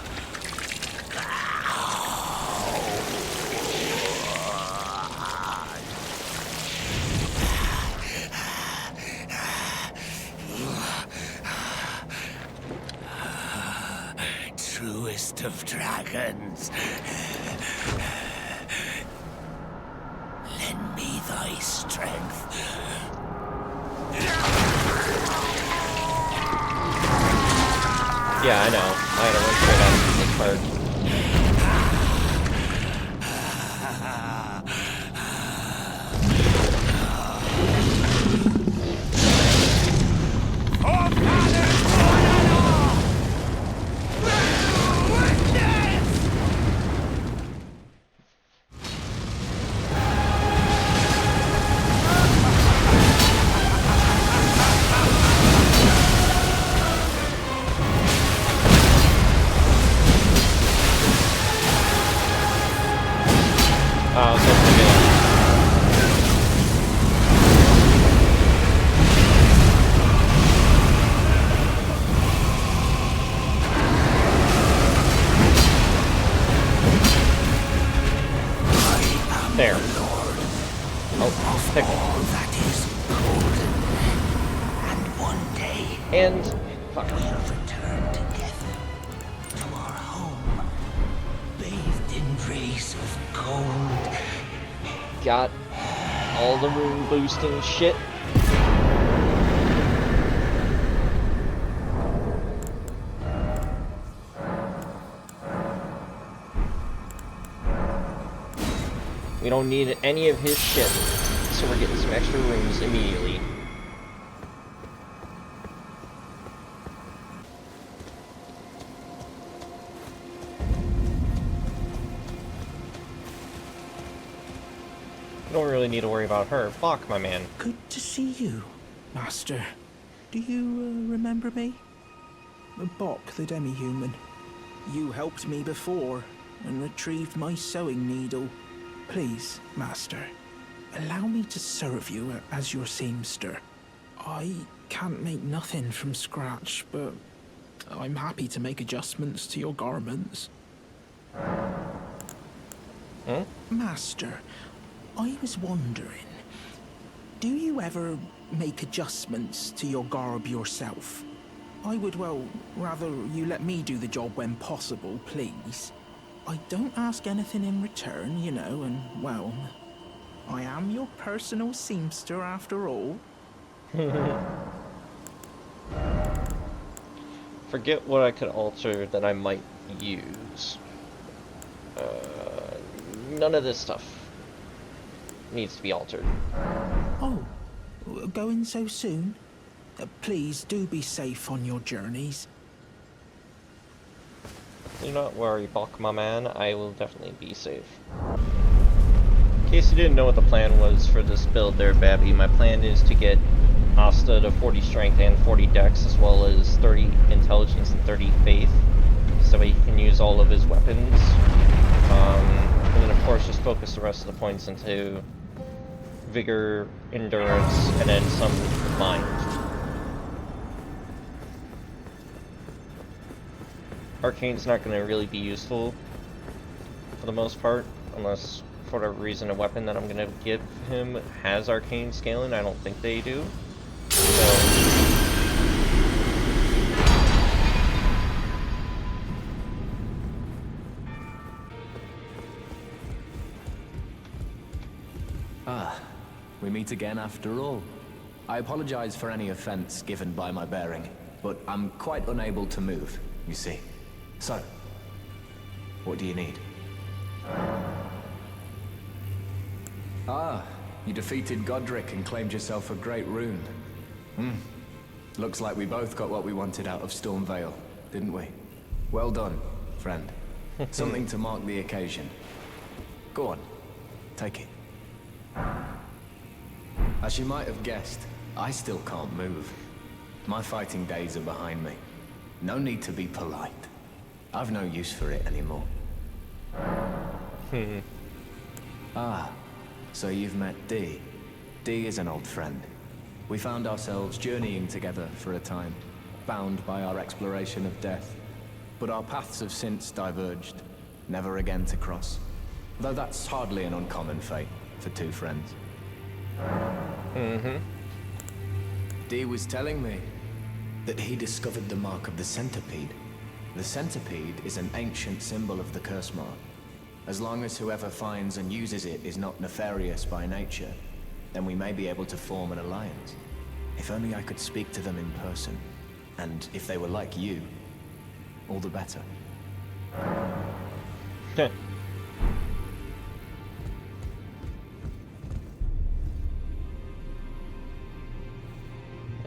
Truest of dragons. Lend me thy strength. Yeah, I know. I had to run straight out of this part. There. Oh, pickle. And one day, and fuck. we'll return together to our home, bathed in rays of gold. Got all the rune boosting shit. We don't need any of his shit, so we're getting some extra runes immediately. We don't really need to worry about her. Bach, my man. Good to see you, Master. Do you remember me? Bach, the demi-human. You helped me before and retrieved my sewing needle. Please, Master, allow me to serve you as your seamster. I can't make nothing from scratch, but I'm happy to make adjustments to your garments. Master, I was wondering, do you ever make adjustments to your garb yourself? I would, well, rather you let me do the job when possible, please. I don't ask anything in return, you know, and, well, I am your personal seamster after all. Forget what I could alter that I might use. None of this stuff needs to be altered. Oh, going so soon? Please do be safe on your journeys. Do not worry, Bach, my man. I will definitely be safe. In case you didn't know what the plan was for this build there, Babby, my plan is to get Asta to 40 strength and 40 dex, as well as 30 intelligence and 30 faith, so he can use all of his weapons. And then of course just focus the rest of the points into vigor, endurance, and then some mind. Arcane's not going to really be useful for the most part, unless for whatever reason a weapon that I'm going to give him has arcane scaling. I don't think they do. We meet again after all. I apologize for any offense given by my bearing, but I'm quite unable to move, you see. So, what do you need? Ah, you defeated Godric and claimed yourself a great rune. Looks like we both got what we wanted out of Stormvale, didn't we? Well done, friend. Something to mark the occasion. Go on, take it. As you might have guessed, I still can't move. My fighting days are behind me. No need to be polite. I've no use for it anymore. Ah, so you've met Dee. Dee is an old friend. We found ourselves journeying together for a time, bound by our exploration of death. But our paths have since diverged, never again to cross. Though that's hardly an uncommon fate for two friends. Dee was telling me that he discovered the mark of the centipede. The centipede is an ancient symbol of the curse mark. As long as whoever finds and uses it is not nefarious by nature, then we may be able to form an alliance. If only I could speak to them in person. And if they were like you, all the better.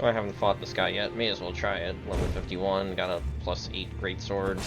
I haven't fought this guy yet. May as well try it. Level 51, got a +8 greatsword.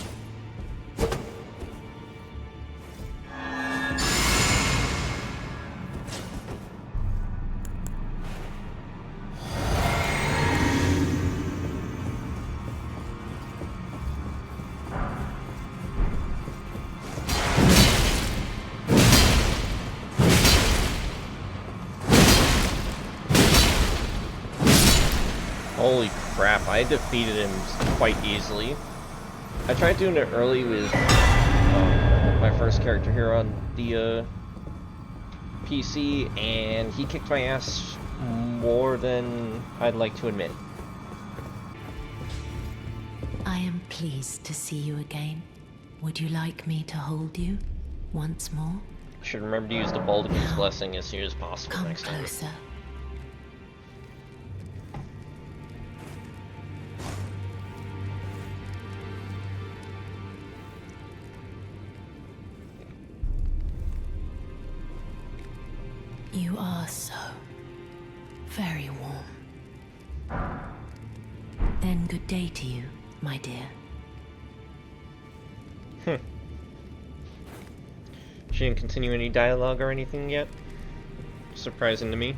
Holy crap, I defeated him quite easily. I tried doing it early with my first character here on the PC, and he kicked my ass more than I'd like to admit. I am pleased to see you again. Would you like me to hold you once more? Should remember to use the Baldwin's Blessing as soon as possible Come next time. closer. You are so very warm. Then good day to you, my dear. She didn't continue any dialogue or anything yet. Surprising to me.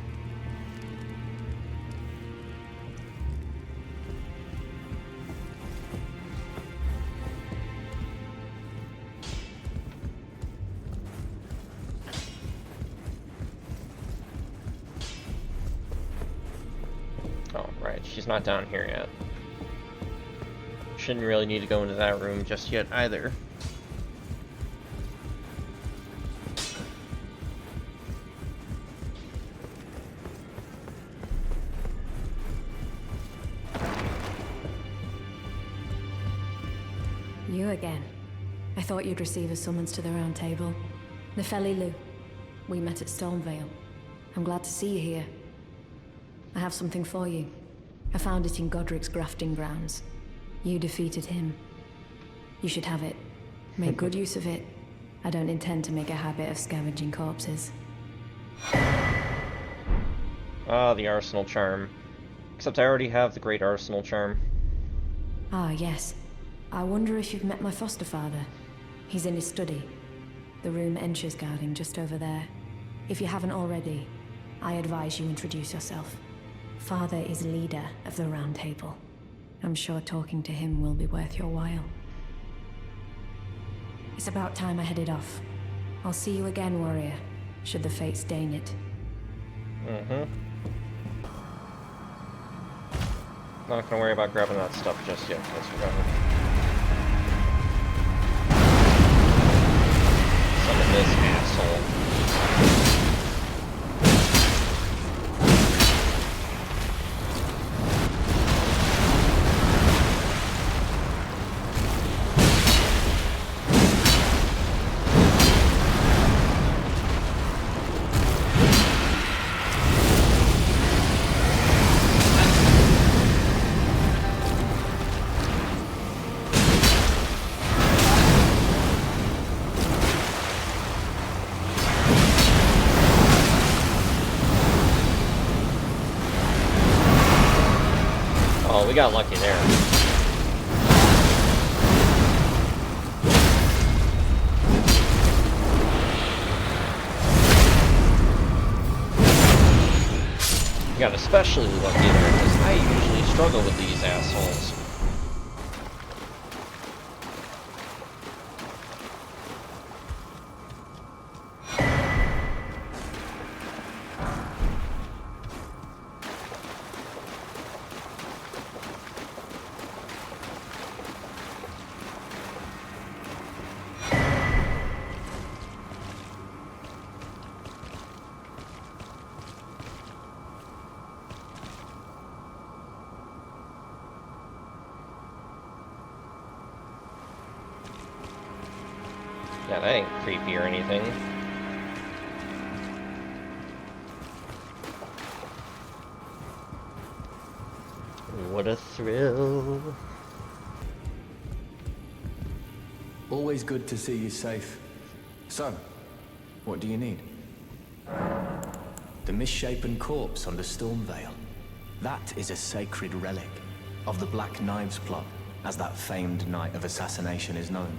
Oh, right, she's not down here yet. Shouldn't really need to go into that room just yet either. You again. I thought you'd receive a summons to the Round Table. Nefeli Lu. We met at Stormvale. I'm glad to see you here. I have something for you. I found it in Godric's grafting grounds. You defeated him. You should have it. Make good use of it. I don't intend to make a habit of scavenging corpses. Ah, the Arsenal Charm. Except I already have the Great Arsenal Charm. Ah, yes. I wonder if you've met my foster father. He's in his study. The room Ensha's guarding just over there. If you haven't already, I advise you introduce yourself. Father is leader of the Round Table. I'm sure talking to him will be worth your while. It's about time I headed off. I'll see you again, warrior, should the fates deign it. Not gonna worry about grabbing that stuff just yet. Let's remember. Summon this asshole. We got lucky there. We got especially lucky there because I usually struggle with these assholes. Yeah, that ain't creepy or anything. What a thrill. Always good to see you safe. So, what do you need? The misshapen corpse under Stormvale. That is a sacred relic of the Black Knives plot, as that famed night of assassination is known.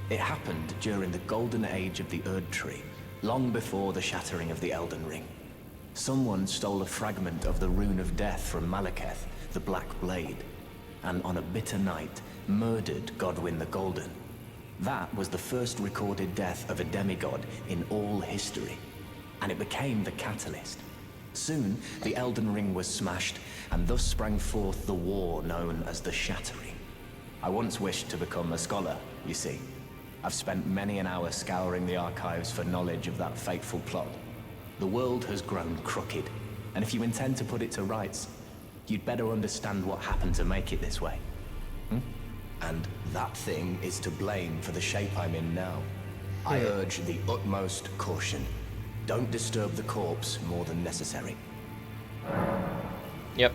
It happened during the golden age of the Erd Tree, long before the shattering of the Elden Ring. Someone stole a fragment of the Rune of Death from Malekith, the Black Blade, and on a bitter night, murdered Godwyn the Golden. That was the first recorded death of a demigod in all history, and it became the catalyst. Soon, the Elden Ring was smashed, and thus sprang forth the war known as the Shattering. I once wished to become a scholar, you see. I've spent many an hour scouring the archives for knowledge of that fateful plot. The world has grown crooked, and if you intend to put it to rights, you'd better understand what happened to make it this way. And that thing is to blame for the shape I'm in now. I urge the utmost caution. Don't disturb the corpse more than necessary. Yep.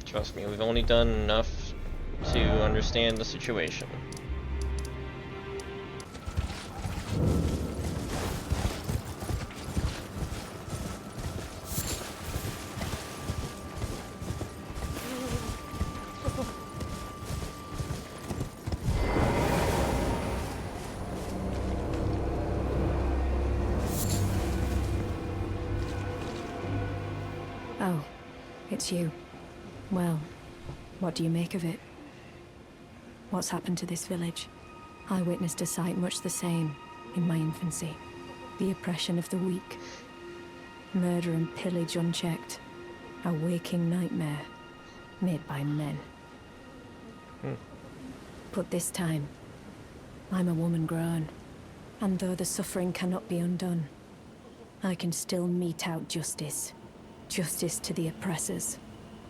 Trust me, we've only done enough to understand the situation. Oh, it's you. Well, what do you make of it? What's happened to this village? I witnessed a sight much the same in my infancy. The oppression of the weak. Murder and pillage unchecked. A waking nightmare made by men. But this time, I'm a woman grown. And though the suffering cannot be undone, I can still mete out justice. Justice to the oppressors.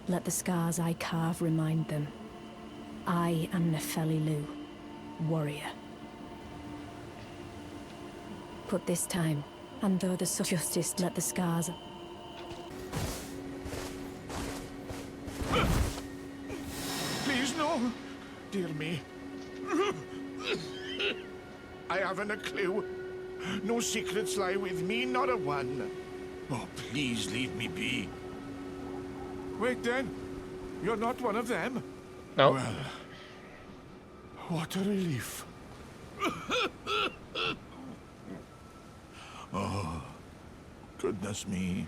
Let the scars I carve remind them. I am Nefeli Lu, warrior. But this time, and though the justice, let the scars... Please, no. Dear me. I haven't a clue. No secrets lie with me, not a one. Oh, please leave me be. Wait then. You're not one of them? No. Well, what a relief. Oh, goodness me.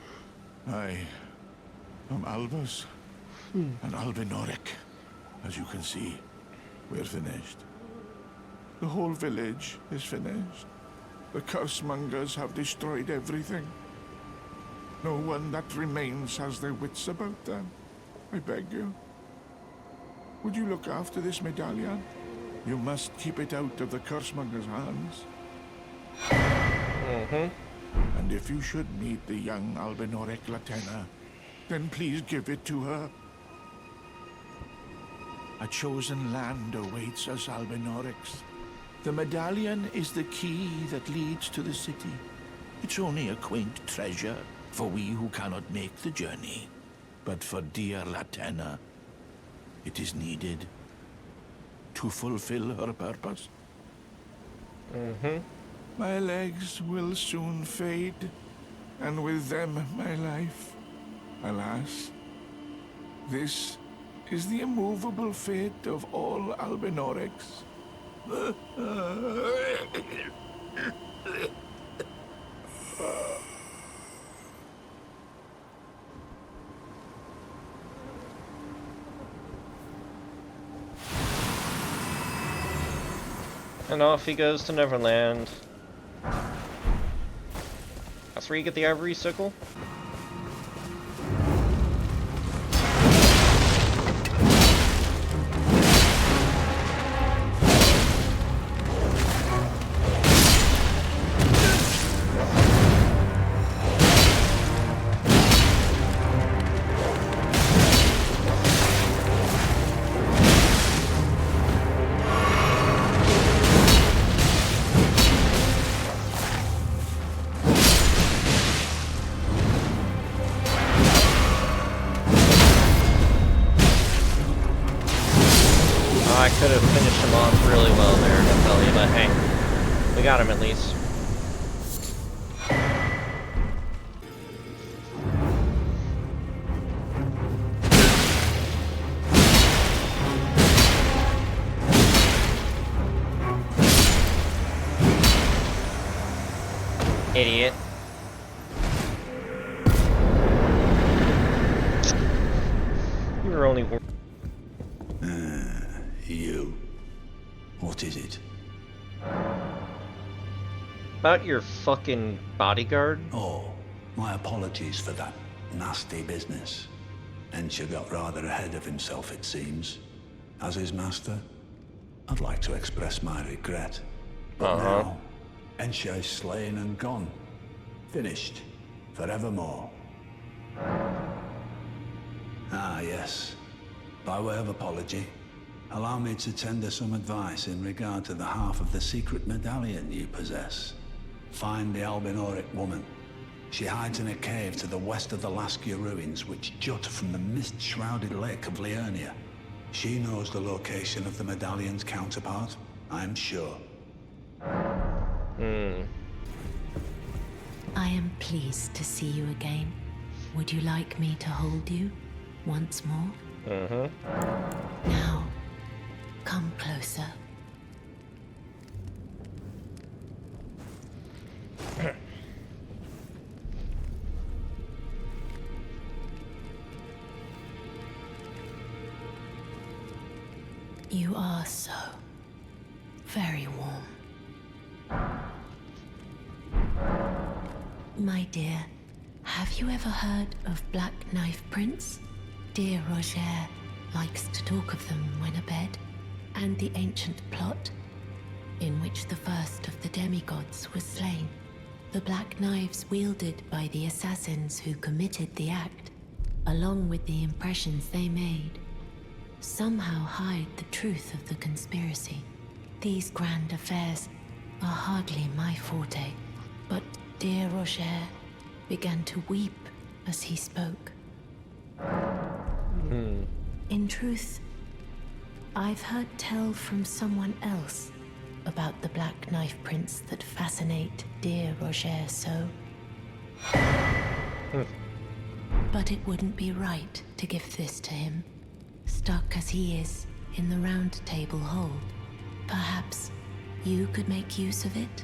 I am Albus and Albinoric. As you can see, we're finished. The whole village is finished. The cursemongers have destroyed everything. No one that remains has their wits about them. I beg you. Would you look after this medallion? You must keep it out of the cursemonger's hands. And if you should meet the young Albinoric Latena, then please give it to her. A chosen land awaits us, Albinorics. The medallion is the key that leads to the city. It's only a quaint treasure for we who cannot make the journey. But for dear Latena, it is needed to fulfill her purpose. My legs will soon fade, and with them my life. Alas, this is the immovable fate of all Albinorics. And off he goes to Neverland. That's where you get the ivory sickle? could have finished him off really well there, I tell you, but hey, we got him at least. Idiot. You were only... You. What is it? About your fucking bodyguard? Oh, my apologies for that nasty business. Ensha got rather ahead of himself, it seems. As his master, I'd like to express my regret. But now, Ensha is slain and gone. Finished. Forevermore. Ah, yes. By way of apology, allow me to tender some advice in regard to the half of the secret medallion you possess. Find the Albinoric woman. She hides in a cave to the west of the Laskia ruins, which jut from the mist-shrouded lake of Liurnia. She knows the location of the medallion's counterpart, I'm sure. I am pleased to see you again. Would you like me to hold you once more? Now, come closer. You are so very warm. My dear, have you ever heard of Black Knife Prince? Dear Roger likes to talk of them when abed, and the ancient plot in which the first of the demigods was slain. The black knives wielded by the assassins who committed the act, along with the impressions they made, somehow hide the truth of the conspiracy. These grand affairs are hardly my forte, but dear Roger began to weep as he spoke. In truth, I've heard tell from someone else about the Black Knife Prince that fascinate dear Roger so. But it wouldn't be right to give this to him, stuck as he is in the Round Table hold. Perhaps you could make use of it?